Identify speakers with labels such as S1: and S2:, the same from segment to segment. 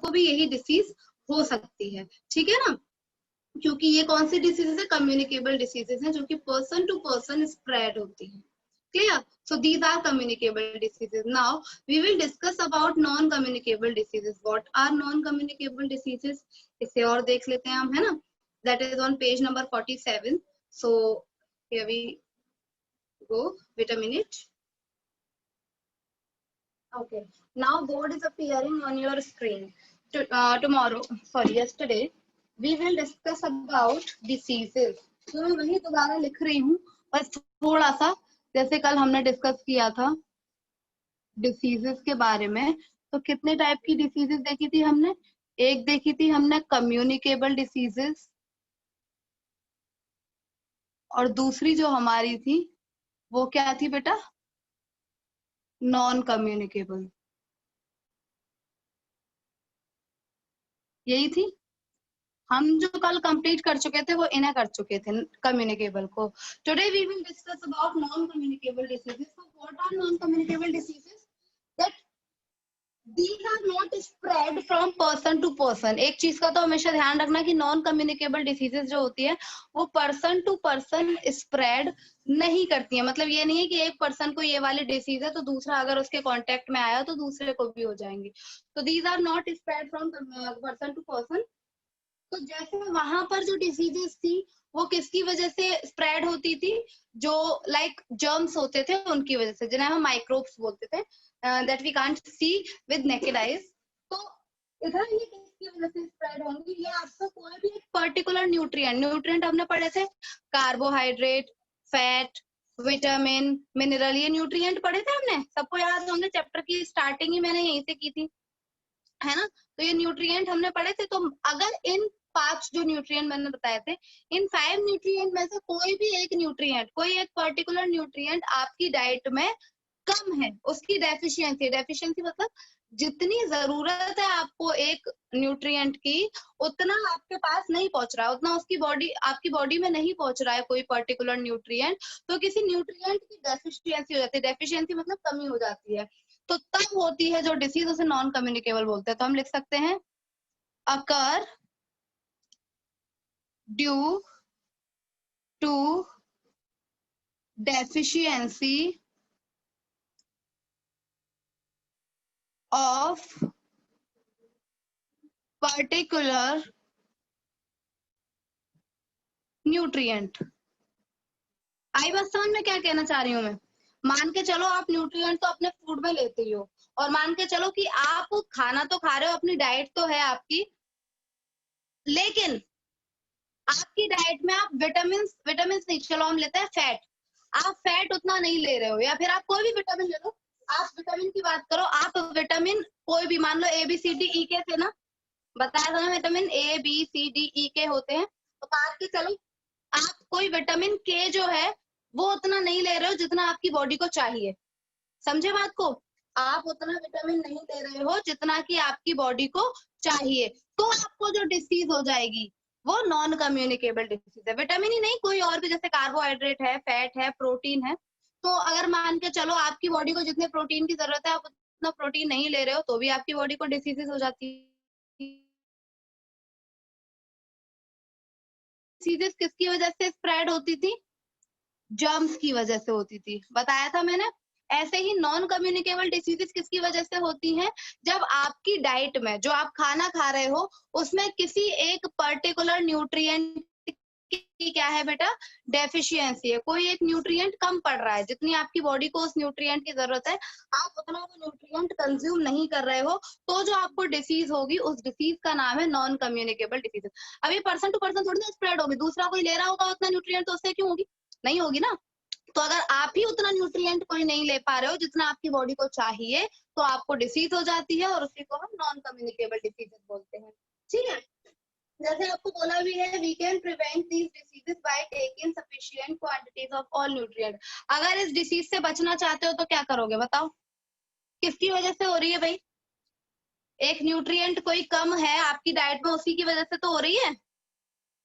S1: को भी यही डिसीज हो सकती है, ठीक है ना, क्योंकि ये कौन सी डिसीजेस है, कम्युनिकेबल डिसीजेस हैं जो कि पर्सन टू पर्सन स्प्रेड होती है। Clear? So these are communicable diseases. Now we will discuss about non-communicable diseases. What are non-communicable diseases? इसे और देख लेते हैं हम, है ना? That is on page number 47. So here we go. Wait a minute. Okay. Now board is appearing on your screen. Yesterday we will discuss about diseases. तो मैं वही दोबारा लिख रही हूँ, बस थोड़ा सा जैसे कल हमने डिस्कस किया था डिसीजेस के बारे में। तो कितने टाइप की डिसीजेस देखी थी हमने? एक देखी थी हमने कम्युनिकेबल डिसीजेस, और दूसरी जो हमारी थी वो क्या थी बेटा? Non communicable. यही थी। हम जो कल कंप्लीट कर चुके थे वो इन्हें कर चुके थे, कम्युनिकेबल को। Today we will discuss about non communicable diseases. So what are non communicable diseases? That these are not spread from person to person। एक चीज का तो हमेशा ध्यान रखना कि नॉन कम्युनिकेबल डिसीजेस जो होती है वो पर्सन टू पर्सन स्प्रेड नहीं करती है। मतलब ये नहीं है कि एक पर्सन को ये वाली डिसीज है तो दूसरा अगर उसके कांटेक्ट में आया तो दूसरे को भी हो जाएंगी। तो these are not spread from person to person. तो जैसे वहां पर जो डिसीजेस थी वो किसकी वजह से स्प्रेड होती थी? जो लाइक जर्म्स होते थे उनकी वजह से, जिन्हें हम माइक्रोब्स बोलते थे, that we can't see with naked eyes. तो इधर ये किसकी वजह से स्प्रेड होंगी? ये आपको कोई भी एक पर्टिकुलर न्यूट्रिएंट हमने पढ़े थे, कार्बोहाइड्रेट, फैट, विटामिन, मिनरल, ये न्यूट्रिएंट पढ़े थे हमने, सबको याद होंगे। चैप्टर की स्टार्टिंग ही मैंने यहीं से की थी, है ना? तो ये न्यूट्रिएंट हमने पढ़े थे। तो अगर इन 5 जो न्यूट्रिएंट मैंने बताए थे, इन 5 न्यूट्रिएंट में से कोई भी एक न्यूट्रिएंट, कोई एक पर्टिकुलर न्यूट्रिएंट आपकी डाइट में कम है, उसकी डेफिशिएंसी मतलब जितनी जरूरत है आपको एक न्यूट्रिएंट की, उतना आपके पास नहीं पहुंच रहा है, उतना उसकी बॉडी, आपकी बॉडी में नहीं पहुंच रहा है कोई पर्टिकुलर न्यूट्रिएंट, तो किसी न्यूट्रिएंट की डेफिशिएंसी हो जाती है। डेफिशिएंसी मतलब कमी हो जाती है, तो तब होती है जो डिसीज, उसे नॉन कम्युनिकेबल बोलते हैं। तो हम लिख सकते हैं occur due to deficiency of particular nutrient. आई बात समझ में क्या कहना चाह रही हूँ मैं? मान के चलो आप न्यूट्रिएंट तो अपने फूड में लेते ही हो, और मान के चलो कि आप खाना तो खा रहे हो, अपनी डाइट तो है आपकी, लेकिन आपकी डाइट में आप विटामिन नहीं, चलो हम लेते हैं फैट, आप फैट उतना नहीं ले रहे हो, या फिर आप कोई भी विटामिन ले लो। आप विटामिन की बात करो, आप विटामिन कोई भी, मान लो ABCDE थे ना, बताया था ना, विटामिन ABCDE होते हैं। तो मान के चलो आप कोई विटामिन के जो है वो उतना नहीं ले रहे हो जितना आपकी बॉडी को चाहिए। समझे बात को? आप उतना विटामिन नहीं ले रहे हो जितना कि आपकी बॉडी को चाहिए, तो आपको जो डिसीज हो जाएगी वो नॉन कम्युनिकेबल डिसीज है। विटामिन ही नहीं, कोई और भी, जैसे कार्बोहाइड्रेट है, फैट है, प्रोटीन है। तो अगर मान के चलो आपकी बॉडी को जितने प्रोटीन की जरूरत है, आप उतना प्रोटीन नहीं ले रहे हो, तो भी आपकी बॉडी को डिसीजेस हो जाती है। डिसीजेस किसकी वजह से स्प्रेड होती थी? जर्म्स की वजह से होती थी, बताया था मैंने। ऐसे ही नॉन कम्युनिकेबल डिसीजेस किसकी वजह से होती हैं? जब आपकी डाइट में जो आप खाना खा रहे हो उसमें किसी एक पर्टिकुलर न्यूट्रिएंट की क्या है बेटा? डेफिशिएंसी है, कोई एक न्यूट्रिएंट कम पड़ रहा है, जितनी आपकी बॉडी को उस न्यूट्रिएंट की जरूरत है आप उतना वो न्यूट्रिएंट कंज्यूम नहीं कर रहे हो, तो जो आपको डिसीज होगी उस डिसीज का नाम है नॉन कम्युनिकेबल डिसीज। अब ये पर्सन टू पर्सन थोड़ी ना स्प्रेड होगी, दूसरा कोई ले रहा होगा उतना न्यूट्रिएंट तो उससे क्यों होगी? नहीं होगी ना। तो अगर आप ही उतना न्यूट्रिएंट कोई नहीं ले पा रहे हो जितना आपकी बॉडी को चाहिए, तो आपको डिसीज हो जाती है, और उसी को हम नॉन कम्युनिकेबल डिसीजेस बोलते हैं। ठीक है, जैसे आपको बोला भी है, we can prevent these diseases by taking sufficient quantities of all nutrient. अगर इस डिसीज से बचना चाहते हो तो क्या करोगे बताओ? किसकी वजह से हो रही है भाई? एक न्यूट्रिएंट कोई कम है आपकी डाइट में, उसी की वजह से तो हो रही है,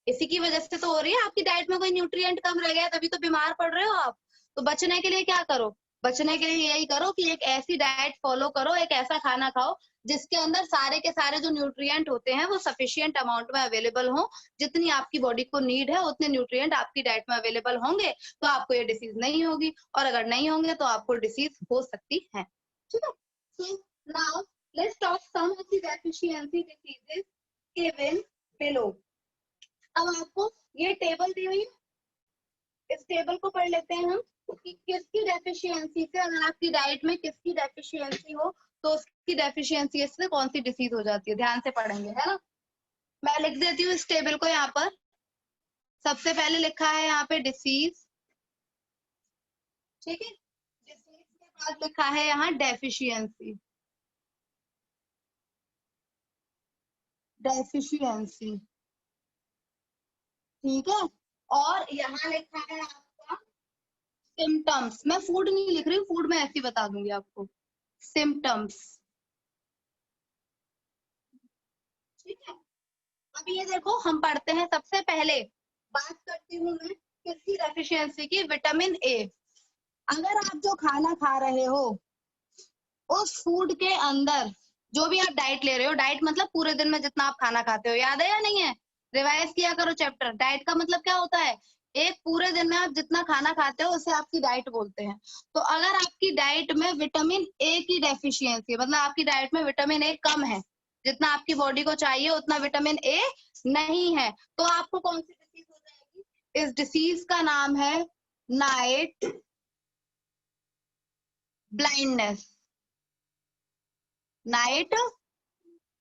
S1: इसी की वजह से तो हो रही है। आपकी डाइट में कोई न्यूट्रिएंट कम रह गया तभी तो बीमार पड़ रहे हो आप। तो बचने के लिए क्या करो? बचने के लिए यही करो कि एक ऐसी डाइट फॉलो करो, एक ऐसा खाना खाओ जिसके अंदर सारे के सारे जो न्यूट्रिएंट होते हैं वो सफिशिएंट अमाउंट में अवेलेबल हो। जितनी आपकी बॉडी को नीड है उतने न्यूट्रिएंट आपकी डाइट में अवेलेबल होंगे तो आपको ये डिसीज नहीं होगी, और अगर नहीं होंगे तो आपको डिसीज हो सकती है। ठीक है, so now let's talk some of the deficiency diseases given below. अब आपको ये टेबल दी हुई है, इस टेबल को पढ़ लेते हैं हम कि किसकी डेफिशिएंसी से, अगर आपकी डाइट में किसकी डेफिशिएंसी हो तो उसकी डेफिशिएंसी से कौन सी डिसीज हो जाती है। ध्यान से पढ़ेंगे, है ना। मैं लिख देती हूँ इस टेबल को यहाँ पर। सबसे पहले लिखा है यहाँ पे डिसीज, ठीक है। डिसीज के बाद लिखा है यहाँ डेफिशिएंसी, डेफिशिएंसी, ठीक है। और यहाँ लिखा है आपका सिम्टम्स। मैं फूड नहीं लिख रही हूँ, फूड मैं ऐसे ही बता दूंगी आपको। सिम्टम्स, ठीक है। अब ये देखो हम पढ़ते हैं, सबसे पहले बात करती हूँ मैं किसकी डेफिशिएंसी की, विटामिन ए। अगर आप जो खाना खा रहे हो उस फूड के अंदर जो भी आप डाइट ले रहे हो, डाइट मतलब पूरे दिन में जितना आप खाना खाते हो, याद है या नहीं है, रिवाइज किया करो चैप्टर। डाइट का मतलब क्या होता है, एक पूरे दिन में आप जितना खाना खाते हो उसे आपकी डाइट बोलते हैं। तो अगर आपकी डाइट में विटामिन ए की डेफिशिएंसी, मतलब आपकी डाइट में विटामिन ए कम है, जितना आपकी बॉडी को चाहिए उतना विटामिन ए नहीं है, तो आपको कौन सी डिसीज हो जाएगी। इस डिसीज का नाम है नाइट ब्लाइंडनेस, नाइट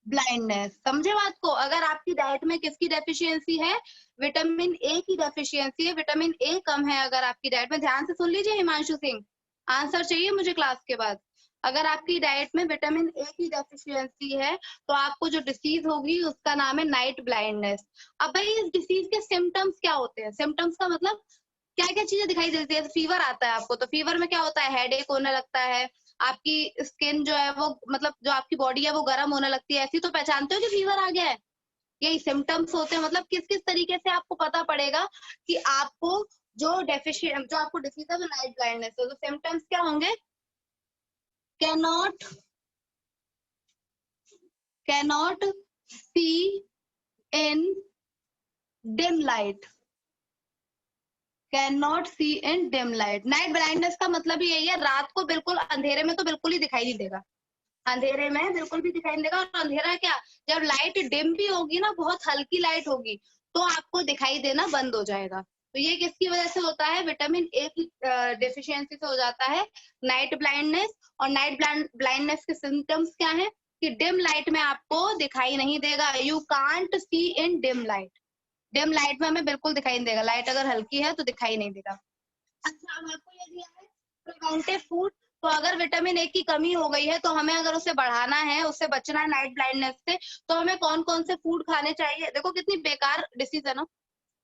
S1: ब्लाइंडनेस। समझे बात को। अगर आपकी डाइट में किसकी डेफिशिएंसी है, विटामिन ए की डेफिशिएंसी है, विटामिन ए कम है अगर आपकी डाइट में। ध्यान से सुन लीजिए हिमांशु सिंह, आंसर चाहिए मुझे क्लास के बाद। अगर आपकी डाइट में विटामिन ए की डेफिशिएंसी है तो आपको जो डिसीज होगी उसका नाम है नाइट ब्लाइंडनेस। अब भाई इस डिसीज के सिम्टम्स क्या होते हैं, सिम्टम्स का मतलब क्या क्या चीजें दिखाई देती है। फीवर आता है आपको, तो फीवर में क्या होता है, हेडेक होने लगता है, आपकी स्किन जो है वो, मतलब जो आपकी बॉडी है वो गर्म होने लगती है, ऐसी तो पहचानते हो कि फीवर आ गया है। यही सिम्टम्स होते हैं। मतलब किस किस तरीके से आपको पता पड़ेगा कि आपको जो डेफिशिएंट, जो आपको डिसीज है वो नाइट ब्लाइंडनेस है। तो सिम्टम्स क्या होंगे, cannot cannot see in dim light, can not see in dim light. Night blindness का मतलब ही यही है, रात को बिल्कुल अंधेरे में तो बिल्कुल ही दिखाई नहीं देगा, अंधेरे में बिल्कुल भी दिखाई नहीं देगा। और अंधेरा क्या, जब लाइट डिम भी होगी ना, बहुत हल्की लाइट होगी, तो आपको दिखाई देना बंद हो जाएगा। तो ये किसकी वजह से होता है, विटामिन ए की डेफिशिएंसी से हो जाता है नाइट ब्लाइंडनेस। और नाइट ब्लाइंडनेस के सिम्टम्स क्या है कि डिम लाइट में आपको दिखाई नहीं देगा, you can't see in dim light. Dim light में हमें बिल्कुल दिखाई नहीं देगा, लाइट अगर हल्की है तो दिखाई नहीं देगा। अच्छा, अब आपको ये दिया है प्रिवेंटिव फूड। तो अगर विटामिन ए की कमी हो गई है तो हमें अगर उसे बढ़ाना है, उससे बचना है नाइट ब्लाइंडनेस से, तो हमें कौन कौन से फूड खाने चाहिए। देखो कितनी बेकार डिसीज है ना,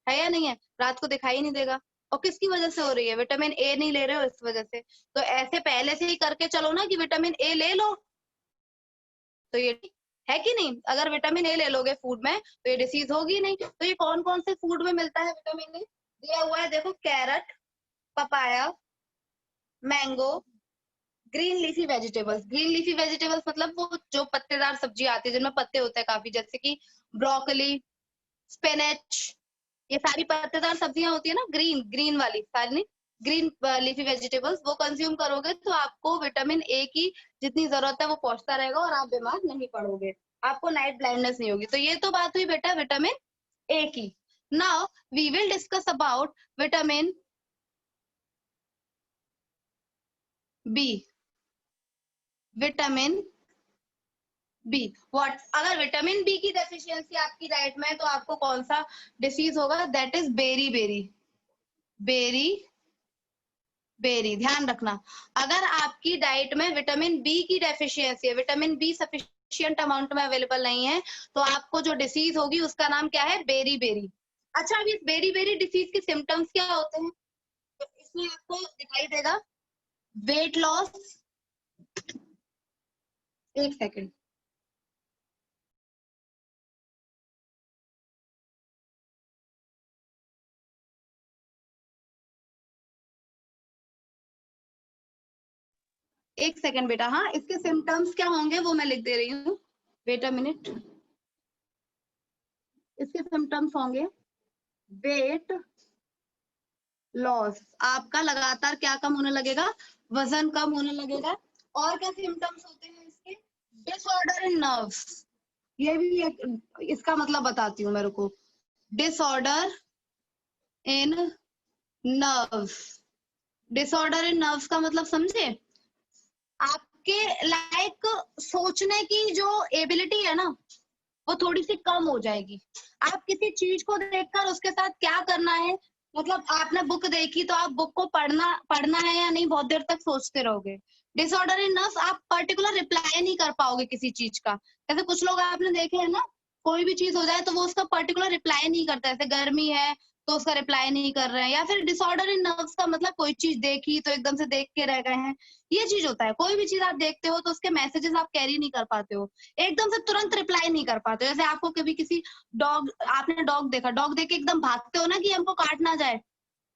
S1: है या नहीं है, रात को दिखाई नहीं देगा। और किसकी वजह से हो रही है, विटामिन ए नहीं ले रहे हो इस वजह से। तो ऐसे पहले से ही करके चलो ना कि विटामिन ए ले लो, तो ये है कि नहीं। अगर विटामिन ए ले लोगे फूड में तो ये डिसीज होगी नहीं। तो ये कौन कौन से फूड में मिलता है विटामिन ए, दिया हुआ है देखो, carrot, papaya, mango, green leafy vegetables. Green leafy vegetables मतलब वो जो पत्तेदार सब्जी आती है जिनमें पत्ते होते हैं काफी, जैसे कि ब्रोकली, स्पिनच, ये सारी पत्तेदार सब्जियां होती है ना, ग्रीन ग्रीन वाली सारी नहीं, ग्रीन लीफी वेजिटेबल्स, वो कंज्यूम करोगे तो आपको विटामिन ए की जितनी जरूरत है वो पहुंचता रहेगा और आप बीमार नहीं पड़ोगे, आपको नाइट ब्लाइंडनेस नहीं होगी। तो ये तो बात हुई बेटा विटामिन ए की। Now we will discuss about vitamin B. Vitamin B, what, अगर विटामिन बी की डेफिशिएंसी आपकी डाइट में है तो आपको कौन सा डिसीज होगा, that is berry berry, berry berry. ध्यान रखना, अगर आपकी डाइट में विटामिन बी की डेफिशिएंसी है, विटामिन बी सफिशिएंट अमाउंट में अवेलेबल नहीं है, तो आपको जो डिसीज होगी उसका नाम क्या है, बेरी बेरी। अच्छा, अब इस बेरी बेरी डिसीज के सिम्टम्स क्या होते हैं, तो इसमें आपको दिखाई देगा वेट लॉस। एक सेकेंड, एक सेकंड बेटा, हाँ इसके सिम्टम्स क्या होंगे वो मैं लिख दे रही हूँ, वेट अ मिनट। इसके सिम्टम्स होंगे वेट लॉस, आपका लगातार क्या कम होने लगेगा, वजन कम होने लगेगा। और क्या सिम्टम्स होते हैं इसके, डिसऑर्डर इन नर्व्स, ये भी इसका मतलब बताती हूँ मेरे को, disorder in nerves. Disorder in nerves का मतलब समझे, आपके लाइक सोचने की जो एबिलिटी है ना वो थोड़ी सी कम हो जाएगी। आप किसी चीज को देखकर उसके साथ क्या करना है, मतलब आपने बुक देखी तो आप बुक को पढ़ना है या नहीं, बहुत देर तक सोचते रहोगे। डिसऑर्डर इन नर्व्स, आप पर्टिकुलर रिप्लाई नहीं कर पाओगे किसी चीज का। जैसे कुछ लोग आपने देखे है ना, कोई भी चीज हो जाए तो वो उसका पर्टिकुलर रिप्लाई नहीं करता, जैसे गर्मी है तो उसका रिप्लाई नहीं कर रहे हैं, या फिर डिसऑर्डर इन नर्व्स का मतलब कोई चीज देखी तो एकदम से देख के रह गए हैं, ये चीज होता है। कोई भी चीज आप देखते हो तो उसके मैसेजेस आप कैरी नहीं कर पाते हो, एकदम से तुरंत रिप्लाई नहीं कर पाते हो। जैसे आपको कभी किसी डॉग, आपने डॉग देखा, डॉग देख के एकदम भागते हो ना कि हमको काट ना जाए,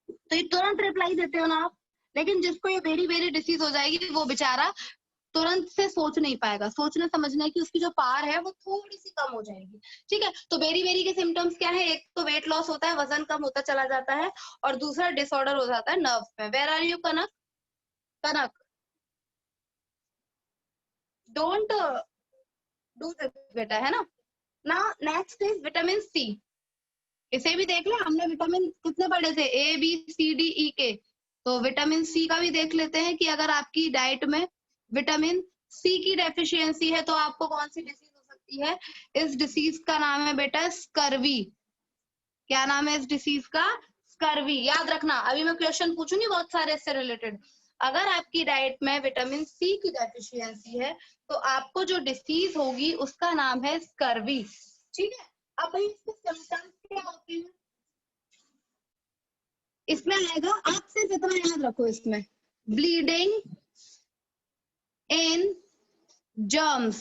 S1: तो ये तुरंत रिप्लाई देते हो ना आप। लेकिन जिसको ये वेरी वेरी डिसीज हो जाएगी वो बेचारा तुरंत से सोच नहीं पाएगा, सोचने समझने की उसकी जो पावर है वो थोड़ी सी कम हो जाएगी। ठीक है, तो बेरी बेरी के सिम्टम्स क्या है, एक तो वेट लॉस होता है, वजन कम होता चला जाता है, और दूसरा डिसऑर्डर हो जाता है नर्व्स में। Where are you Kanak? Kanak, don't do this बेटा, है ना। Now next is vitamin C, इसे भी देख ले, हमने विटामिन कितने पढ़े थे, A B C D E के, तो विटामिन सी का भी देख लेते हैं कि अगर आपकी डाइट में विटामिन सी की डेफिशिएंसी है तो आपको कौन सी डिसीज हो सकती है। इस डिसीज का नाम है बेटा स्कर्वी। क्या नाम है इस डिसीज का? स्कर्वी। याद रखना, अभी मैं क्वेश्चन पूछूंगी बहुत सारे इससे रिलेटेड। अगर आपकी डाइट में विटामिन सी की डेफिशिएंसी है तो आपको जो डिसीज होगी उसका नाम है स्कर्वी। ठीक है, अब भाई इसके सिम्टम्स क्या होते हैं, इसमें आएगा, आप सिर्फ इतना याद रखो, इसमें bleeding in germs,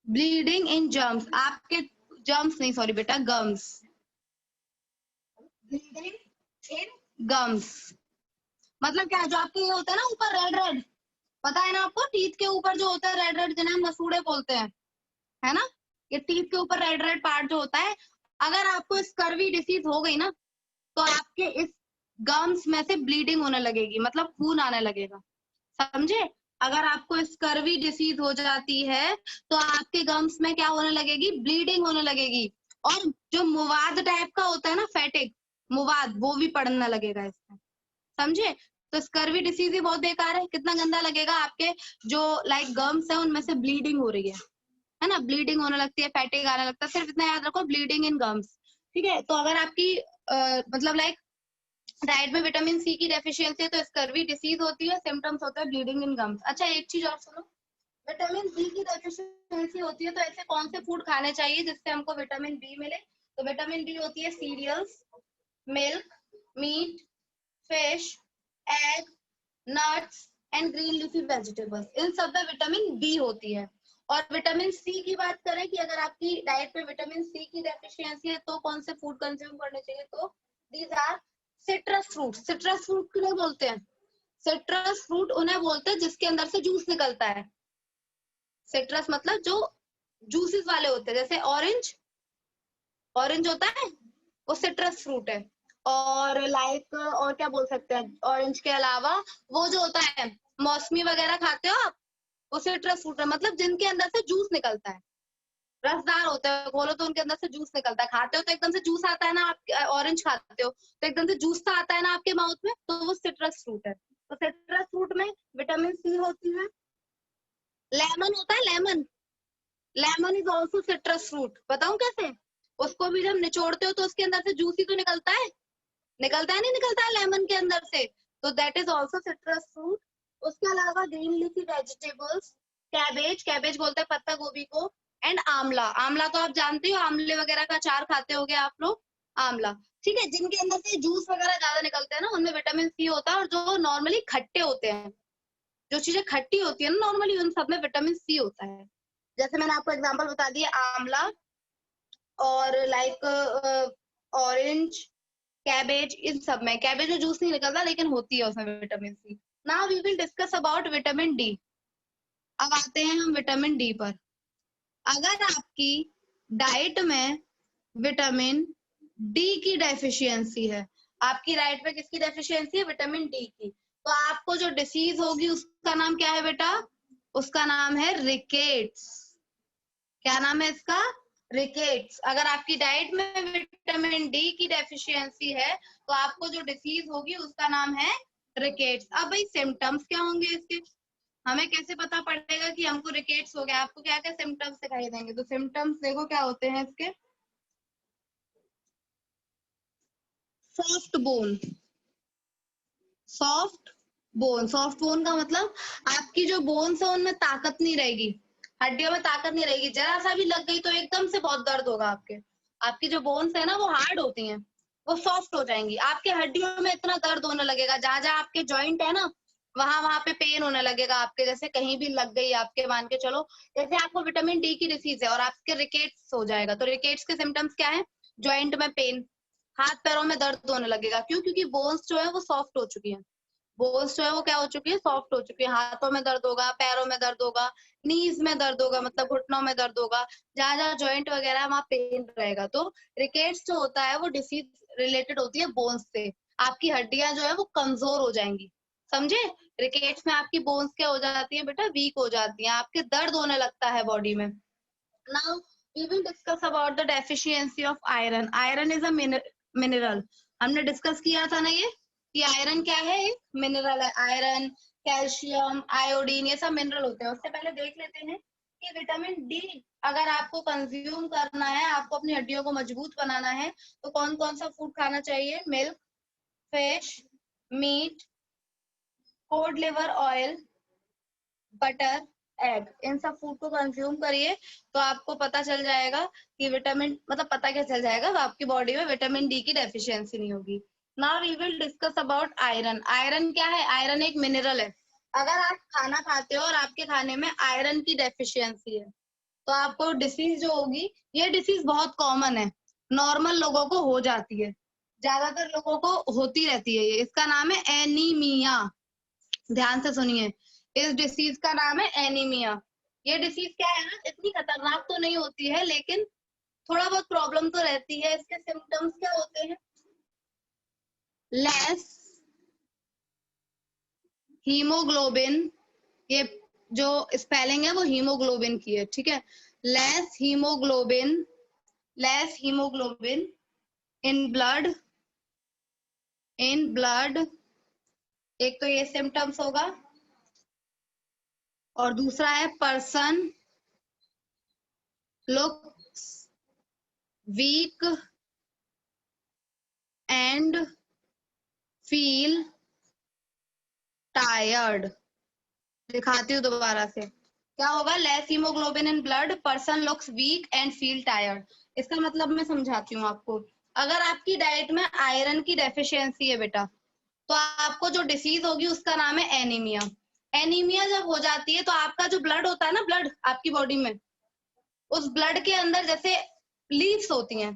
S1: bleeding in germs, आपके जर्म्स नहीं, सॉरी बेटा, गम्स, ब्लीडिंग इन गम्स। मतलब क्या, जो आपके ये होता है ना ऊपर रेड रेड, पता है ना आपको, टीथ के ऊपर जो होता है रेड रेड, जिन्हें हम मसूड़े बोलते हैं, है ना, ये टीथ के ऊपर रेड रेड पार्ट जो होता है, अगर आपको स्कर्वी डिसीज हो गई ना तो आपके इस गम्स में से ब्लीडिंग होने लगेगी, मतलब खून आने लगेगा, समझे। अगर आपको स्कर्वी डिसीज हो जाती है तो आपके गम्स में क्या होने लगेगी, ब्लीडिंग होने लगेगी, और जो मुवाद टाइप का होता है ना, फैटिक मुवाद, वो भी पड़ने लगेगा इसमें, समझे। तो स्कर्वी डिसीज ही बहुत बेकार है, कितना गंदा लगेगा, आपके जो लाइक गम्स है उनमें से ब्लीडिंग हो रही है ना, ब्लीडिंग होने लगती है, फैटिक आने लगता है, सिर्फ इतना याद रखो, ब्लीडिंग इन गम्स। ठीक है, तो अगर आपकी मतलब लाइक डाइट में विटामिन सी की डेफिशिएंसी है तो स्कर्वी डिसीज होती है, सिम्टम्स होते हैं ब्लीडिंग इन गम्स। अच्छा एक चीज और सुनो, विटामिन बी की डेफिशिएंसी होती है तो ऐसे कौन से फूड खाने चाहिए जिससे हमको विटामिन बी मिले। तो विटामिन बी होती है cereals, milk, meat, fish, egg, nuts and green leafy vegetables, इन सब में विटामिन बी होती है। और विटामिन सी की बात करें कि अगर आपकी डाइट में विटामिन सी की डेफिशिएंसी है तो कौन से फूड कंज्यूम करने चाहिए, तो these are citrus fruit. Citrus fruit किन्हें बोलते हैं, सिट्रस फ्रूट उन्हें बोलते हैं जिसके अंदर से जूस निकलता है। सिट्रस मतलब जो जूसेस वाले होते हैं, जैसे ऑरेंज, ऑरेंज होता है वो सिट्रस फ्रूट है। और लाइक और क्या बोल सकते हैं, ऑरेंज के अलावा वो जो होता है मौसमी वगैरह खाते हो आप, वो सिट्रस फ्रूट है, मतलब जिनके अंदर से जूस निकलता है, रसदार होते हैं, खोलो तो उनके अंदर से जूस निकलता है, खाते हो तो एकदम से जूस आता है ना, आप ऑरेंज खाते हो तो एकदम से जूस सा आता है ना आपके माउथ में, तो वो सिट्रस फ्रूट है। तो सिट्रस फ्रूट में विटामिन सी होती है। लेमन होता है, lemon, lemon is also citrus fruit, बताऊं कैसे, उसको भी जब निचोड़ते हो तो उसके अंदर से जूस ही तो निकलता है, निकलता है नहीं निकलता है लेमन के अंदर से, तो that is also citrus fruit. उसके अलावा green leafy vegetables, cabbage, cabbage बोलते हैं पत्ता गोभी को, एंड आंवला, आंवला तो आप जानते हो, आंवले वगैरह का अचार खाते होगे आप लोग, आंवला। ठीक है, जिनके अंदर से जूस वगैरह ज्यादा निकलते हैं ना उनमें विटामिन सी होता है, और जो नॉर्मली खट्टे होते हैं, जो चीजें खट्टी होती है ना नॉर्मली, उन सब में विटामिन सी होता है। जैसे मैंने आपको एग्जांपल बता दिया, आंवला और लाइक ऑरेंज, कैबेज, इन सब में, कैबेज में जूस नहीं निकलता लेकिन होती है उसमें vitamin C. Now we will discuss about vitamin D. अब आते हैं हम विटामिन डी पर। अगर आपकी डाइट में विटामिन डी की डेफिशिएंसी है, आपकी डाइट में किसकी डेफिशिएंसी है? विटामिन डी की। तो आपको जो डिसीज होगी उसका नाम क्या है बेटा? उसका नाम है रिकेट्स। क्या नाम है इसका? रिकेट्स। अगर आपकी डाइट में विटामिन डी की डेफिशिएंसी है तो आपको जो डिसीज होगी उसका नाम है रिकेट्स। अब भाई सिम्टम्स क्या होंगे इसके? हमें कैसे पता पड़ेगा कि हमको रिकेट्स हो गया? आपको क्या क्या सिम्टम्स दिखाई देंगे? तो सिम्टम्स देखो क्या होते हैं इसके। Soft bone. Soft bone, soft bone का मतलब आपकी जो बोन्स है उनमें ताकत नहीं रहेगी, हड्डियों में ताकत नहीं रहेगी। जरा सा भी लग गई तो एकदम से बहुत दर्द होगा आपके। आपकी जो बोन्स है ना वो हार्ड होती हैं, वो सॉफ्ट हो जाएंगी। आपके हड्डियों में इतना दर्द होने लगेगा, जहां जहां आपके जॉइंट है ना वहां वहां पे पेन होने लगेगा आपके, जैसे कहीं भी लग गई आपके, मान के चलो जैसे आपको विटामिन डी की डिसीज है और आपके रिकेट्स हो जाएगा। तो रिकेट्स के सिम्टम्स क्या है? जॉइंट में पेन, हाथ पैरों में दर्द होने लगेगा। क्यों? क्योंकि बोन्स जो है वो सॉफ्ट हो चुकी है। बोन्स जो है वो क्या हो चुकी है? सॉफ्ट हो चुकी है। हाथों में दर्द होगा, पैरों में दर्द होगा, नीज में दर्द होगा, मतलब घुटनों में दर्द होगा, जहां जहां जॉइंट वगैरह वहां पेन रहेगा। तो रिकेट्स जो होता है वो डिसीज रिलेटेड होती है बोन्स से। आपकी हड्डियां जो है वो कमजोर हो जाएंगी, समझे? रिकेट्स में आपकी बोन्स क्या हो जाती है बेटा? वीक हो जाती हैं, आपके दर्द होने लगता है बॉडी में। Now we will discuss about the deficiency of iron. Iron is a mineral. हमने डिस्कस किया था ना ये कि आयरन क्या है? एक मिनरल है। आयरन, कैल्शियम, आयोडीन, ये सब मिनरल होते हैं। उससे पहले देख लेते हैं कि विटामिन डी अगर आपको कंज्यूम करना है, आपको अपनी हड्डियों को मजबूत बनाना है, तो कौन कौन सा फूड खाना चाहिए? Milk, fish, meat, cod liver oil, butter, egg, इन सब फूड को कंज्यूम करिए तो आपको पता चल जाएगा कि विटामिन, मतलब पता क्या चल जाएगा, तो आपकी बॉडी में विटामिन डी की डेफिशिएंसी नहीं होगी। Now we will discuss about iron. Iron क्या है? आयरन एक मिनरल है। अगर आप खाना खाते हो और आपके खाने में आयरन की डेफिशिएंसी है तो आपको डिसीज जो होगी, ये डिसीज बहुत कॉमन है, नॉर्मल लोगों को हो जाती है, ज्यादातर लोगों को होती रहती है ये। इसका नाम है एनीमिया। ध्यान से सुनिए, इस डिसीज का नाम है एनीमिया। ये डिसीज क्या है ना, इतनी खतरनाक तो नहीं होती है लेकिन थोड़ा बहुत प्रॉब्लम तो रहती है। इसके सिम्टम्स क्या होते हैं? लेस हीमोग्लोबिन, ये जो स्पेलिंग है वो हीमोग्लोबिन की है, ठीक है? Less haemoglobin, less haemoglobin in blood, in blood, एक तो ये सिम्टम्स होगा। और दूसरा है person looks weak and feel tired। दिखाती हूँ दोबारा से, क्या होगा? Less haemoglobin in blood, person looks weak and feel tired. इसका मतलब मैं समझाती हूँ आपको। अगर आपकी डाइट में आयरन की डेफिशिएंसी है बेटा, तो आपको जो डिसीज होगी उसका नाम है एनीमिया। एनीमिया जब हो जाती है तो आपका जो ब्लड होता है ना, ब्लड आपकी बॉडी में, उस ब्लड के अंदर जैसे लीव्स होती हैं,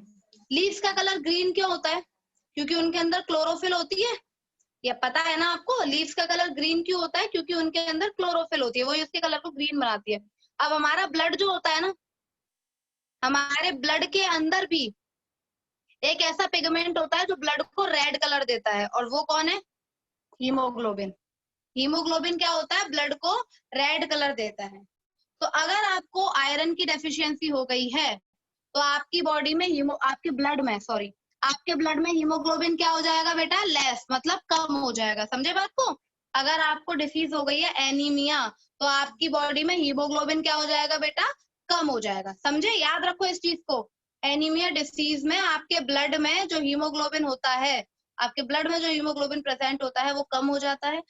S1: लीव्स का कलर ग्रीन क्यों होता है? क्योंकि उनके अंदर क्लोरोफिल होती है। ये पता है ना आपको? लीव्स का कलर ग्रीन क्यों होता है? क्योंकि उनके अंदर क्लोरोफिल होती है, वही उसके कलर को ग्रीन बनाती है। अब हमारा ब्लड जो होता है ना, हमारे ब्लड के अंदर भी एक ऐसा पिगमेंट होता है जो ब्लड को रेड कलर देता है, और वो कौन है? हीमोग्लोबिन। हीमोग्लोबिन क्या होता है? ब्लड को रेड कलर देता है। तो अगर आपको आयरन की डेफिशिएंसी हो गई है तो आपकी बॉडी में आपके ब्लड में, सॉरी, आपके ब्लड में हीमोग्लोबिन क्या हो जाएगा बेटा? लेस, मतलब कम हो जाएगा। समझे बात को? अगर आपको डिसीज हो गई है एनीमिया तो आपकी बॉडी में हीमोग्लोबिन क्या हो जाएगा बेटा? कम हो जाएगा। समझे? याद रखो इस चीज को। एनीमिया डिसीज में आपके ब्लड में जो हीमोग्लोबिन होता है, आपके ब्लड में जो हीमोग्लोबिन प्रेजेंट होता है वो कम हो जाता है।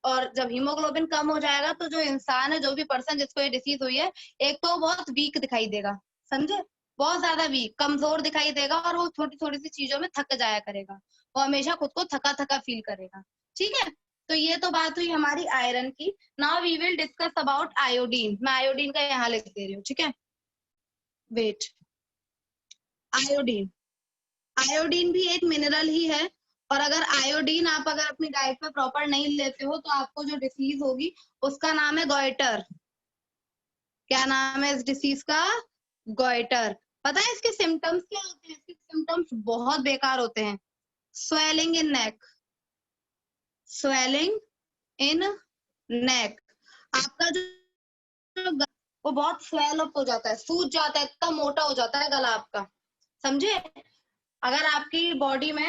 S1: और जब हीमोग्लोबिन कम हो जाएगा तो जो इंसान है, जो भी पर्सन जिसको ये डिसीज हुई है, एक तो बहुत वीक दिखाई देगा, समझे? बहुत ज्यादा वीक, कमजोर दिखाई देगा, और वो छोटी छोटी सी चीजों में थक जाया करेगा, वो हमेशा खुद को थका थका फील करेगा। ठीक है? तो ये तो बात हुई हमारी आयरन की। Now we will discuss about iodine. मैं आयोडीन का यहाँ लिख दे रही हूँ, ठीक है? वेट, आयोडीन, आयोडीन भी एक मिनरल ही है और अगर आयोडीन आप अगर अपनी डाइट पे प्रॉपर नहीं लेते हो तो आपको जो डिसीज होगी उसका नाम है गॉइटर। क्या नाम है इस डिसीज का? गॉइटर। पता है इसके सिम्टम्स क्या होते हैं? इसके सिम्टम्स बहुत बेकार होते हैं। Swelling in neck, swelling in नेक, आपका जो वो बहुत स्वेल अप हो जाता है, सूज जाता है, इतना मोटा हो जाता है गला आपका, समझे? अगर आपकी बॉडी में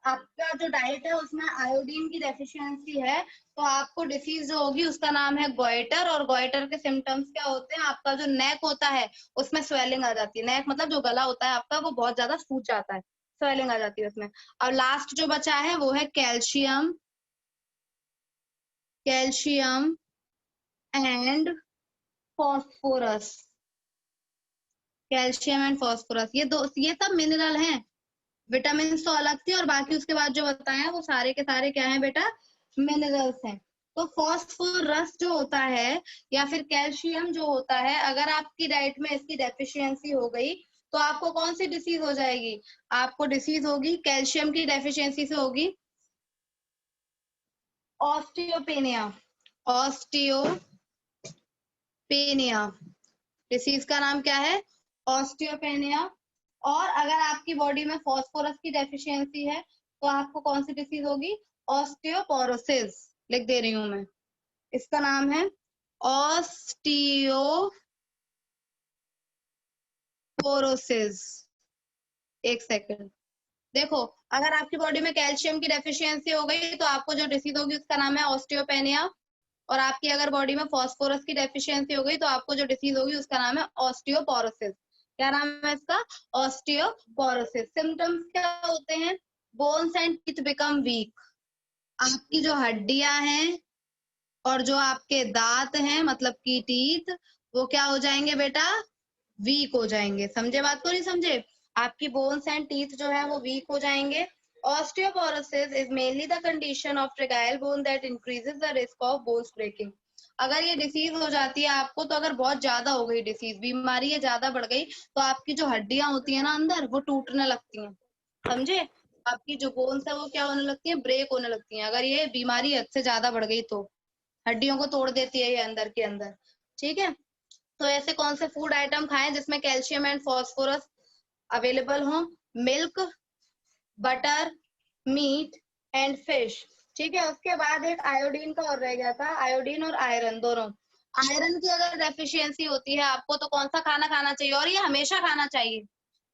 S1: आपका जो डाइट है उसमें आयोडीन की डेफिशिएंसी है तो आपको डिसीज जो होगी उसका नाम है गॉइटर। और गॉइटर के सिम्टम्स क्या होते हैं? आपका जो नेक होता है उसमें स्वेलिंग आ जाती है। नेक मतलब जो गला होता है आपका वो बहुत ज्यादा सूज जाता है, स्वेलिंग आ जाती है उसमें। और लास्ट जो बचा है वो है calcium, calcium and phosphorus. Calcium and phosphorus ये सब मिनरल हैं। विटामिन तो अलग थे और बाकी उसके बाद जो बताया वो सारे के सारे क्या हैं बेटा? मिनरल्स हैं। तो फॉस्फोरस जो होता है या फिर कैल्शियम जो होता है, अगर आपकी डाइट में इसकी डेफिशिएंसी हो गई तो आपको कौन सी डिसीज हो जाएगी? आपको डिसीज होगी कैल्शियम की डेफिशिएंसी से होगी ऑस्टियोपेनिया। ऑस्टियोपेनिया डिसीज का नाम क्या है? ऑस्टियोपेनिया। और अगर आपकी बॉडी में फॉस्फोरस की डेफिशिएंसी है तो आपको कौन सी डिसीज होगी? ऑस्टियोपोरोसिस। लिख दे रही हूं मैं, इसका नाम है ऑस्टियोपोरोसिस। एक सेकंड, देखो अगर आपकी बॉडी में कैल्शियम की डेफिशिएंसी हो गई तो आपको जो डिसीज होगी उसका नाम है ऑस्टियोपेनिया। और आपकी अगर बॉडी में फॉस्फोरस की डेफिशिएंसी हो गई तो आपको जो डिसीज होगी उसका नाम है ऑस्टियोपोरोसिस। क्या नाम है इसका? ऑस्टियोपोरोसिस। सिम्टम्स क्या होते हैं? Bones and teeth become weak. आपकी जो हड्डियां हैं और जो आपके दांत हैं मतलब की टीथ, वो क्या हो जाएंगे बेटा? वीक हो जाएंगे। समझे बात को? नहीं समझे? आपकी बोन्स एंड टीथ जो है वो वीक हो जाएंगे। Osteoporosis is mainly the condition of fragile bone that increases the risk of bones breaking. अगर ये डिसीज हो जाती है आपको तो अगर बहुत ज्यादा हो गई डिसीज, बीमारी ये ज्यादा बढ़ गई तो आपकी जो हड्डियां होती है ना अंदर वो टूटने लगती हैं, समझे? आपकी जो बोन्स है वो क्या होने लगती है? ब्रेक होने लगती हैं। अगर ये बीमारी हद से ज्यादा बढ़ गई तो हड्डियों को तोड़ देती है ये अंदर के अंदर, ठीक है? तो ऐसे कौन से फूड आइटम खाएं जिसमें कैल्शियम एंड फॉस्फोरस अवेलेबल हो? Milk, butter, meat and fish, ठीक है? उसके बाद एक आयोडीन का और रह गया था, आयोडीन और आयरन दोनों। आयरन की अगर डेफिशिएंसी होती है आपको तो कौन सा खाना खाना चाहिए? और ये हमेशा खाना चाहिए।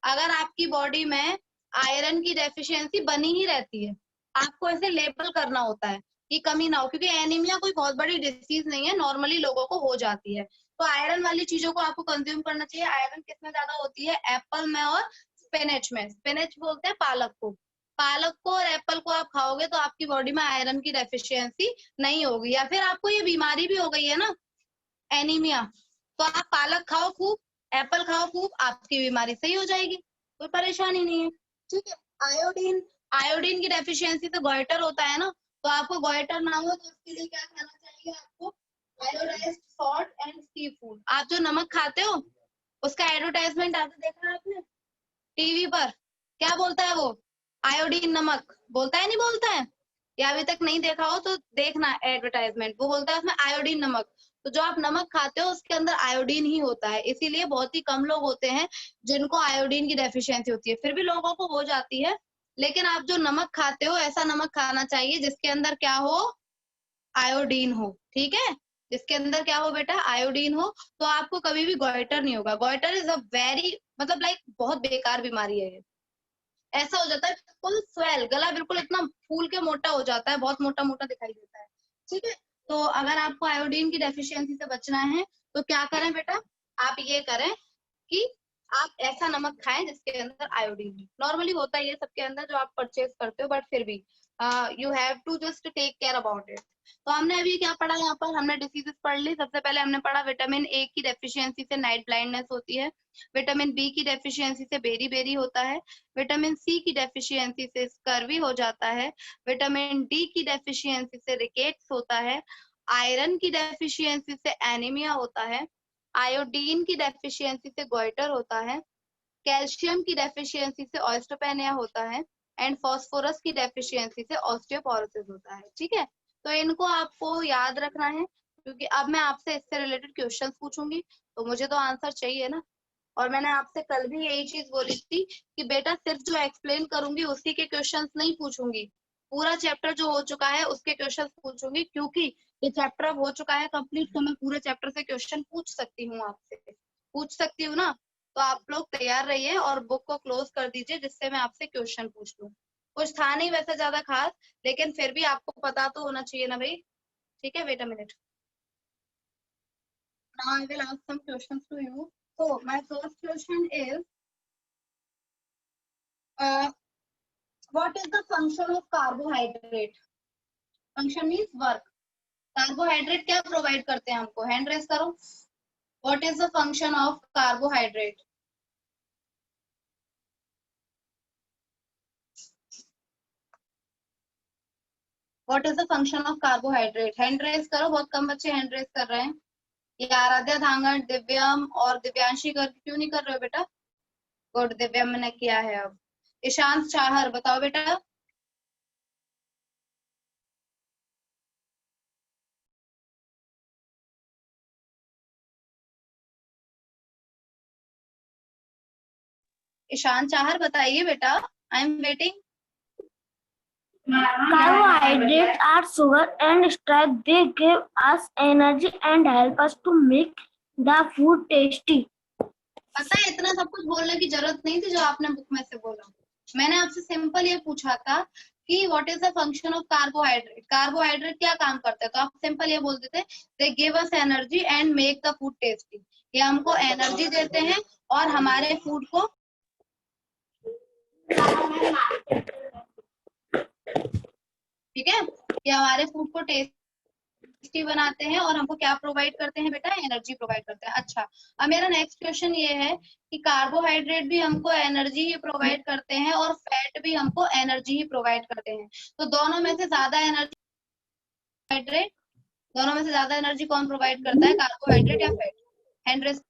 S1: अगर आपकी बॉडी में आयरन की डेफिशिएंसी बनी ही रहती है, आपको ऐसे लेबल करना होता है कि कमी ना हो, क्योंकि एनीमिया कोई बहुत बड़ी डिसीज नहीं है, नॉर्मली लोगों को हो जाती है। तो आयरन वाली चीजों को आपको कंज्यूम करना चाहिए। आयरन किसमें ज्यादा होती है? एप्पल में और स्पिनच में। स्पिनच बोलते हैं पालक को। पालक को और एप्पल को आप खाओगे तो आपकी बॉडी में आयरन की डेफिशिएंसी नहीं होगी। या फिर आपको ये बीमारी भी हो गई है ना, एनीमिया, तो आप पालक खाओ खूब, एप्पल खाओ खूब, आपकी बीमारी सही हो जाएगी, कोई परेशानी नहीं है, ठीक है? आयोडीन, आयोडीन की डेफिशिएंसी तो गॉइटर होता है ना, तो आपको गॉइटर ना हो तो उसके लिए क्या खाना चाहिए आपको? Iodised salt and seafood. आप जो नमक खाते हो उसका एडवर्टाइजमेंट आता देखा है आपने टीवी पर? क्या बोलता है वो? आयोडीन नमक बोलता है, नहीं बोलता है? या अभी तक नहीं देखा हो तो देखना एडवर्टाइजमेंट, वो बोलता है उसमें आयोडीन नमक। तो जो आप नमक खाते हो उसके अंदर आयोडीन ही होता है, इसीलिए बहुत ही कम लोग होते हैं जिनको आयोडीन की डेफिशिएंसी होती है। फिर भी लोगों को हो जाती है, लेकिन आप जो नमक खाते हो ऐसा नमक खाना चाहिए जिसके अंदर क्या हो? आयोडीन हो, ठीक है? जिसके अंदर क्या हो बेटा? आयोडीन हो, तो आपको कभी भी गॉइटर नहीं होगा। गॉइटर इज अ वेरी मतलब लाइक बहुत बेकार बीमारी है ये। ऐसा हो जाता है बिल्कुल स्वेल, गला बिल्कुल इतना फूल के मोटा हो जाता है, बहुत मोटा मोटा दिखाई देता है, ठीक है? तो अगर आपको आयोडीन की डेफिशिएंसी से बचना है तो क्या करें बेटा? आप ये करें कि आप ऐसा नमक खाएं जिसके अंदर आयोडीन है। नॉर्मली होता ही है सबके अंदर जो आप परचेज करते हो, बट फिर भी you have to just take care about it. तो हमने अभी क्या पढ़ा? यहाँ पर हमने डिसीजेस पढ़ ली। सबसे पहले हमने पढ़ा विटामिन ए की डेफिशिएंसी से नाइट ब्लाइंडनेस होती है, विटामिन बी की डेफिशिएंसी से बेरी बेरी होता है, विटामिन सी की डेफिशिएंसी से स्कर्वी हो जाता है, विटामिन डी की डेफिशिएंसी से रिकेट्स होता है, आयरन की डेफिशिएंसी से एनीमिया होता है, आयोडीन की डेफिशिएंसी से गॉइटर होता है, कैल्शियम की डेफिशिएंसी से ऑस्टियोपेनिया होता है, एंड फॉस्फोरस की डेफिशिएंसी से ऑस्टियोपोरोसिस होता है। ठीक है, तो इनको आपको याद रखना है, क्योंकि अब मैं आपसे इससे रिलेटेड क्वेश्चंस पूछूंगी, तो मुझे तो आंसर चाहिए ना। और मैंने आपसे कल भी यही चीज बोली थी कि बेटा सिर्फ जो एक्सप्लेन करूंगी उसी के क्वेश्चंस नहीं पूछूंगी, पूरा चैप्टर जो हो चुका है उसके क्वेश्चंस पूछूंगी, क्योंकि ये चैप्टर अब हो चुका है कंप्लीट, तो मैं पूरे चैप्टर से क्वेश्चन पूछ सकती हूँ आपसे, पूछ सकती हूँ ना। तो आप लोग तैयार रहिए और बुक को क्लोज कर दीजिए, जिससे मैं आपसे क्वेश्चन पूछ लूँ। कुछ था नहीं वैसे ज्यादा खास, लेकिन फिर भी आपको पता तो होना चाहिए ना भाई। ठीक है, wait a minute, now I will ask some questions to you. So my first question is, what is the function of carbohydrate? Function means work. Carbohydrate क्या provide करते हैं हमको? Hand raise करो. What is the function of carbohydrate? What is the function of carbohydrate? Hand raise करो. बहुत कम बच्चे hand raise कर रहे हैं. ये आराध्या धांगड़, दिव्यम और दिव्यांशी कर क्यों नहीं कर रहे हो बेटा? गुड, दिव्यम ने किया है अब. ईशांत चाहर बताओ बेटा. ईशांत चाहर बताइए बेटा. I am waiting.
S2: Carbohydrates are sugar and starch. They give us energy and help us to make the food tasty.
S1: पता है, इतना सब कुछ बोलने की जरूरत नहीं थी जो आपने बुक में से बोला. मैंने आपसे सिंपल ये पूछा था कि what is the function of carbohydrate. Carbohydrate क्या काम करते हैं, तो आप सिंपल ये बोल देते, they give us energy and make the food tasty. ये हमको एनर्जी देते हैं और हमारे फूड को, ठीक है, ये हमारे फूड को टेस्टी बनाते हैं और हमको क्या प्रोवाइड करते हैं बेटा? एनर्जी प्रोवाइड करते हैं. अच्छा, अब मेरा नेक्स्ट क्वेश्चन ये है कि कार्बोहाइड्रेट भी हमको एनर्जी ही प्रोवाइड करते हैं और फैट भी हमको एनर्जी ही प्रोवाइड करते हैं, तो दोनों में से ज्यादा एनर्जी, हाइड्रेट, दोनों में से ज्यादा एनर्जी कौन प्रोवाइड करता है, कार्बोहाइड्रेट या फैट? Hand raise.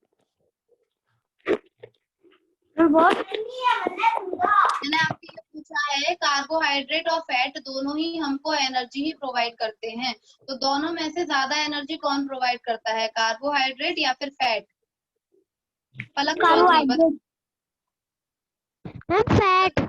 S1: मैंने आपसे ये पूछा है, कार्बोहाइड्रेट और फैट दोनों ही हमको एनर्जी ही प्रोवाइड करते हैं, तो दोनों में से ज्यादा एनर्जी कौन प्रोवाइड करता है, कार्बोहाइड्रेट या फिर fat? Palak Chaudhary.
S2: Fat.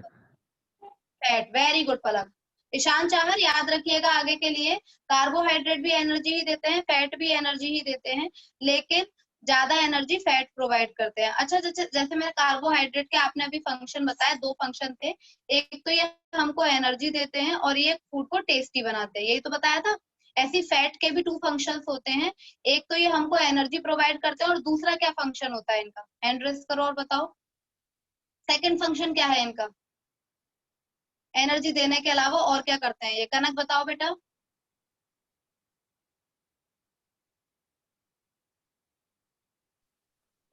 S1: Fat, very good Palak. Ishan Chahar याद रखिएगा आगे के लिए, कार्बोहाइड्रेट भी एनर्जी ही देते हैं, फैट भी एनर्जी ही देते हैं, लेकिन ज्यादा एनर्जी फैट प्रोवाइड करते हैं. अच्छा, जैसे मैंने कार्बोहाइड्रेट के आपने अभी फंक्शन बताया, दो फंक्शन थे, एक तो ये हमको एनर्जी देते हैं और ये फूड को टेस्टी बनाते हैं, यही तो बताया था. ऐसी फैट के भी टू फंक्शंस होते हैं, एक तो ये हमको एनर्जी प्रोवाइड करते हैं और दूसरा क्या फंक्शन होता है इनका? हैंड रेस करो और बताओ, सेकंड फंक्शन क्या है इनका? एनर्जी देने के अलावा और क्या करते हैं ये? कनक बताओ बेटा.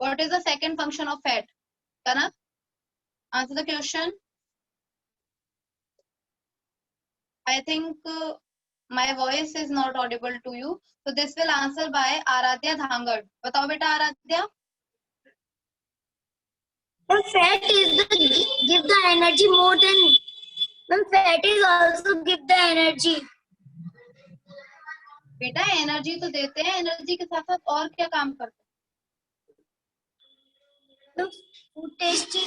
S1: What is the second function of fat? Kanak, answer the question. I think my voice is not audible to you, so this will answer by Aradhya Dhangar. बताओ बेटा Aradhya.
S2: Fat is the give the energy more than. Fat is also give the energy.
S1: बेटा energy तो देते हैं, energy के साथ साथ और क्या काम करते हैं?
S2: Food tasty.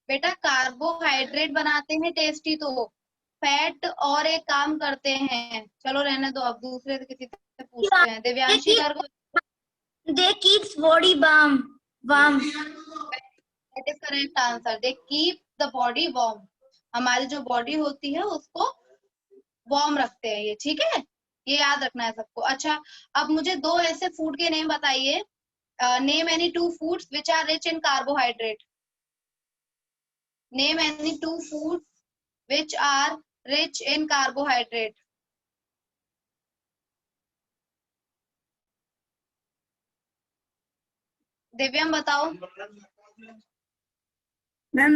S1: बेटा कार्बोहाइड्रेट बनाते हैं टेस्टी, तो फैट और एक काम करते हैं. चलो रहने दो, अब दूसरे से किसी से पूछते हैं. Divyanshi Garg.
S2: They keeps body warm.
S1: That is correct answer. They keep the body warm. हमारी जो बॉडी होती है उसको वार्म रखते हैं ये, ठीक है, ये याद रखना है सबको. अच्छा, अब मुझे दो ऐसे फूड के नेम बताइए. Name any two foods which are rich in carbohydrate. Name any two foods which are rich in carbohydrate. Divyam बताओ.
S2: मैम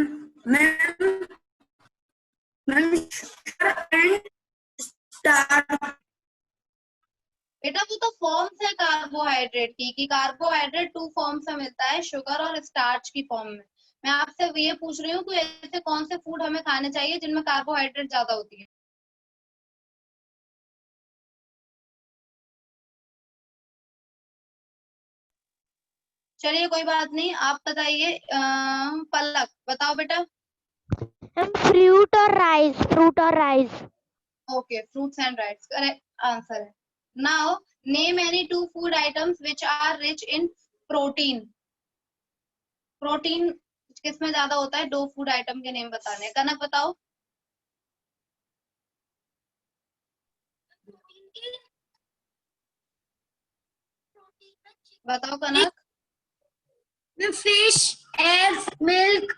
S1: बेटा वो तो फॉर्म्स है कार्बोहाइड्रेट. कार्बोहाइड्रेट की, कि कार्बोहाइड्रेट टू फॉर्म से मिलता है, शुगर और स्टार्च की फॉर्म में। मैं आपसे ये पूछ रही हूँ कि ऐसे कौन से फूड हमें खाने चाहिए जिनमें कार्बोहाइड्रेट ज्यादा होती है। चलिए कोई बात नहीं, आप बताइए। पलक बताओ बेटा।
S2: फ्रूट और राइस, फ्रूट और rice.
S1: Okay, fruits and rice correct answer है। Now name any two food items which are rich in protein. Protein किसमें ज्यादा होता है? दो फूड आइटम के नेम बताने हैं। कनक बताओ। बताओ कनक।
S2: Fish, egg, milk.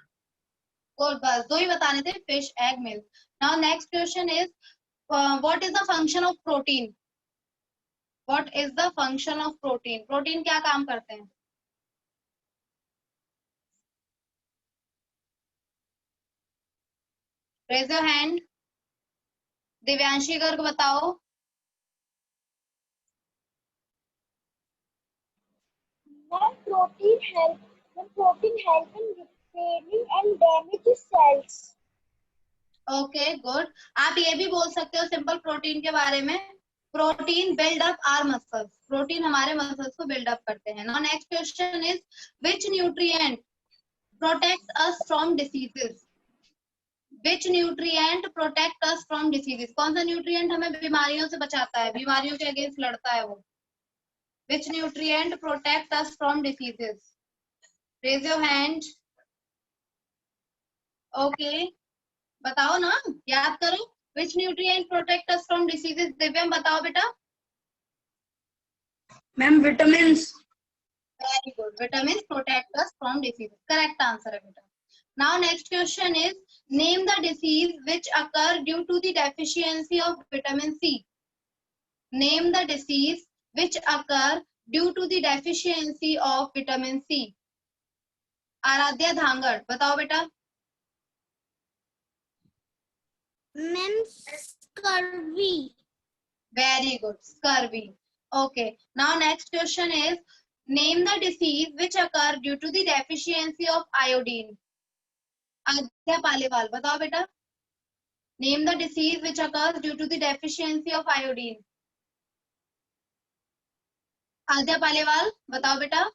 S1: और बस दो ही बताने थे, fish, egg, milk. Now next question is what is the function of protein. What is the function of protein? Protein क्या काम करते हैं? Raise your hand. Divyanshi Garg बताओ।
S2: Protein help in repairing and damaged cells.
S1: Okay good. आप ये भी बोल सकते हो सिंपल प्रोटीन के बारे में, protein build up our muscles. Protein हमारे मसल्स को बिल्ड अप करते हैं। Now next question is which nutrient protects us from diseases. Which nutrient protect us from diseases? कौन सा न्यूट्रिएंट हमें बीमारियों से बचाता है, बीमारियों के अगेंस्ट लड़ता है वो? Which nutrient protect us from diseases? Raise your hand. Okay बताओ ना, याद करो। Which nutrient protect us from diseases? Divyam बताओ बेटा।
S2: Ma'am vitamins.
S1: Very good. Vitamins protect us from disease. Correct answer है बेटा. Now next question is name the disease which occur due to the deficiency of vitamin C. Name the disease which occur due to the deficiency of vitamin C. Aaradhya Dhangar बताओ बेटा.
S2: Ma'am scurvy.
S1: Very good. Scurvy. Okay. Now next question is name the disease which occur due to the deficiency of iodine. आद्या पालीवाल बताओ बेटा. Name the disease which occurs due to the deficiency of iodine. आद्या पालीवाल बताओ बेटा.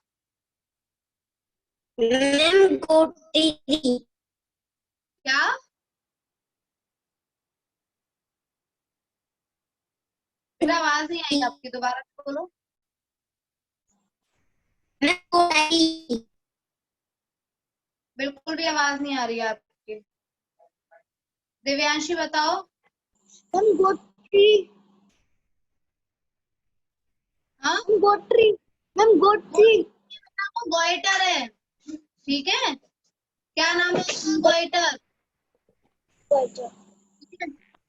S2: Ma'am गोटी।
S1: क्या? मेरा आवाज नहीं आई आपकी, दोबारा बोलो. बिल्कुल भी आवाज नहीं आ रही है आपकी. दिव्यांशी बताओ.
S2: मैम गोटी।
S1: हाँ
S2: गोट्री। मैम गोट्री।
S1: गोइटर है, ठीक है. क्या नाम है? Goitre.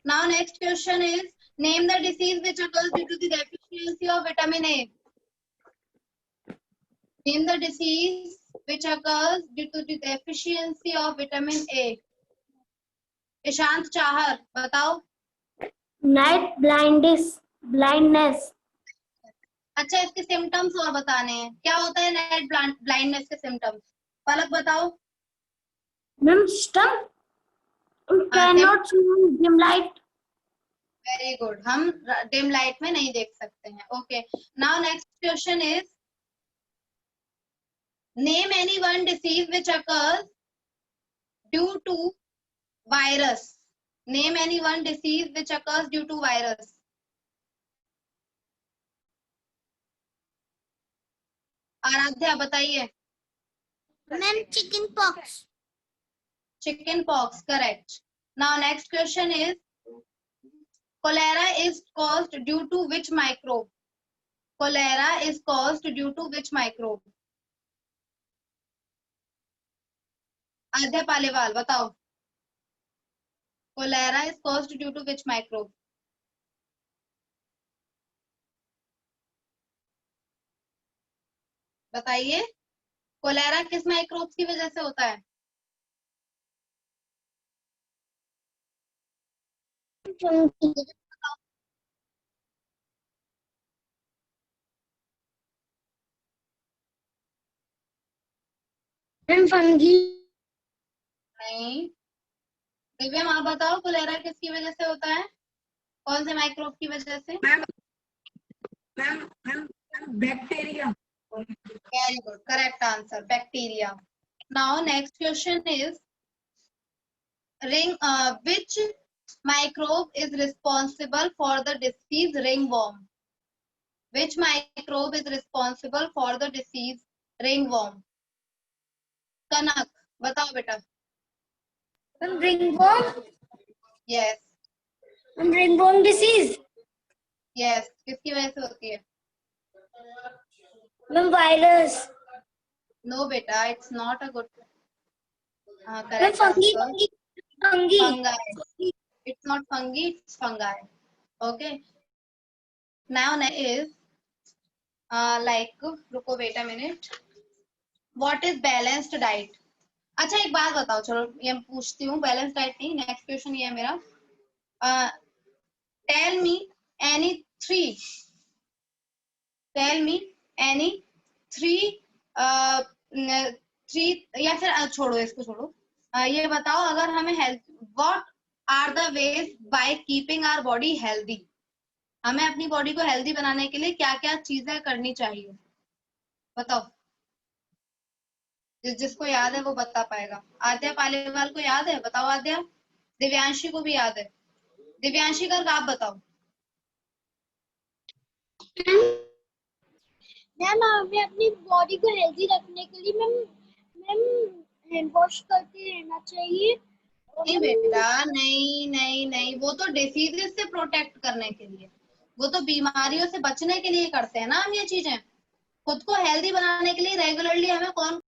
S1: Now next question is name the disease which occurs due to the deficiency of vitamin A. Name the disease which occurs due to the deficiency of vitamin A. Ishant Chahar बताओ.
S2: Night blindness.
S1: अच्छा, इसके symptoms और बताने हैं. क्या होता है night blindness के सिम्टम्स? पलक बताओ.
S2: मैम स्टम can not see dim light.
S1: Very good. हम डिम लाइट में नहीं देख सकते हैं. Okay. Now next question is name any one disease which occurs due to virus. Name any one disease which occurs due to virus. Aaradhya बताइए.
S2: Ma'am chicken pox.
S1: Chicken pox correct. Now next question is cholera is caused due to which microbe? Cholera is caused due to which microbe? आध्या पालीवाल बताओ. Cholera is caused due to which microbe? बताइए. Cholera किस microbes की वजह से होता है?
S2: Fungi. Ma'am fungi.
S1: नहीं। दिव्यम आप बताओ, कोलेरा किसकी वजह से होता है? कौन से माइक्रोब की वजह से?
S3: Ma'am ma'am ma'am bacteria.
S1: Very good. Correct answer. Bacteria. Now, next question is which microbe is responsible for the disease ringworm? Which microbe is responsible for the disease ringworm? कनक बताओ बेटा.
S2: Ma'am ringworm.
S1: Yes.
S2: Ma'am ringworm disease.
S1: Yes. किसकी वजह से होती है?
S2: Ma'am virus.
S1: No बेटा, it's not a good.
S2: Ma'am
S1: Correct
S2: fungi.
S1: answer.
S2: Fungi.
S1: Fungi. It's not fungi, it's fungi. Okay. Now next is रुको wait a minute. What is balanced diet? अच्छा एक बात बताओ, चलो ये पूछती हूँ. बैलेंस डाइट नहीं, नेक्स्ट क्वेश्चन ये है मेरा. टेल मी एनी थ्री या फिर छोड़ो, इसको छोड़ो. ये बताओ, अगर हमें health, what are the ways by keeping our body healthy? हमें अपनी बॉडी को हेल्दी बनाने के लिए क्या क्या चीजें करनी चाहिए? बताओ. जिसको याद है वो बता पाएगा. आद्या पालीवाल को याद है? बताओ आद्या. दिव्यांशी को भी याद है. दिव्यांशी गर्ग आप बताओ.
S2: मैम हमें अपनी बॉडी को हेल्दी रखने के लिए मैम हैंड वॉश करते रहना चाहिए.
S1: नहीं बेटा, नहीं नहीं नहीं, वो तो डिसीजेस से प्रोटेक्ट करने के लिए, वो तो बीमारियों से बचने के लिए करते हैं ना हम ये चीजें. खुद को हेल्दी बनाने के लिए रेगुलरली हमें कौन